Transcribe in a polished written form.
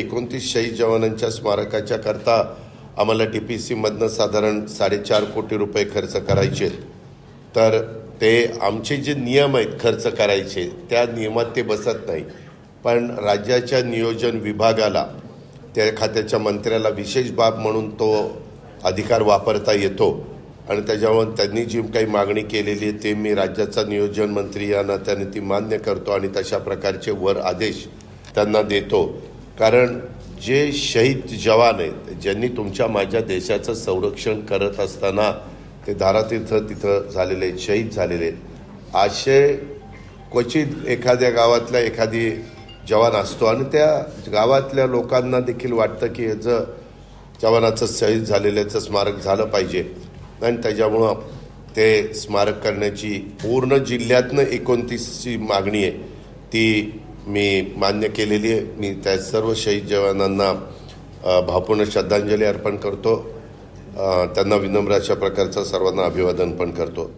29 शहीद जवानांच्या स्मारकाच्या करता आम्हाला DPCमधनं साधारण 4.5 कोटी रुपये खर्च करायचे। तर ते आमचे जे नियम आहेत खर्च करायचे त्या नियमात ते बसत नाही, पण राज्याच्या नियोजन विभागाला त्या खात्याच्या मंत्र्याला विशेष बाब म्हणून तो अधिकार वापरता येतो आणि त्याच्यावर त्यांनी जी काही मागणी केलेली आहे ते मी राज्याचा नियोजन मंत्री यांना त्याने ती मान्य करतो आणि तशा प्रकारचे वर आदेश त्यांना देतो। कारण जे शहीद जवान आहेत ज्यांनी तुमच्या माझ्या देशाचं संरक्षण करत असताना ते धारातीर्थ तिथं झालेले आहेत, शहीद झालेले आहेत। असे क्वचित एखाद्या गावातल्या एखादी जवान असतो आणि त्या गावातल्या लोकांना देखील वाटतं की याचं जवानाचं शहीद झालेल्याचं स्मारक झालं पाहिजे आणि त्याच्यामुळं ते स्मारक करण्याची पूर्ण जिल्ह्यातनं 29ची मागणी आहे ती मी मान्य केलेली आहे। मी त्या सर्व शहीद जवानांना भावपूर्ण श्रद्धांजली अर्पण करतो, त्यांना विनम्र अशा प्रकारचं सर्वांना अभिवादन पण करतो।